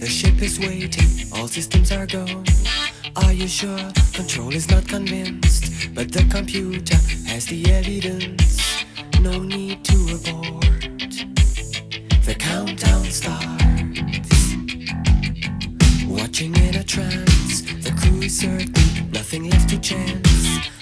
The ship is waiting, all systems are go. Are you sure? Control is not convinced, but the computer has the evidence. No need to abort. The countdown starts. Watching in a trance, the crew is certain, nothing left to chance.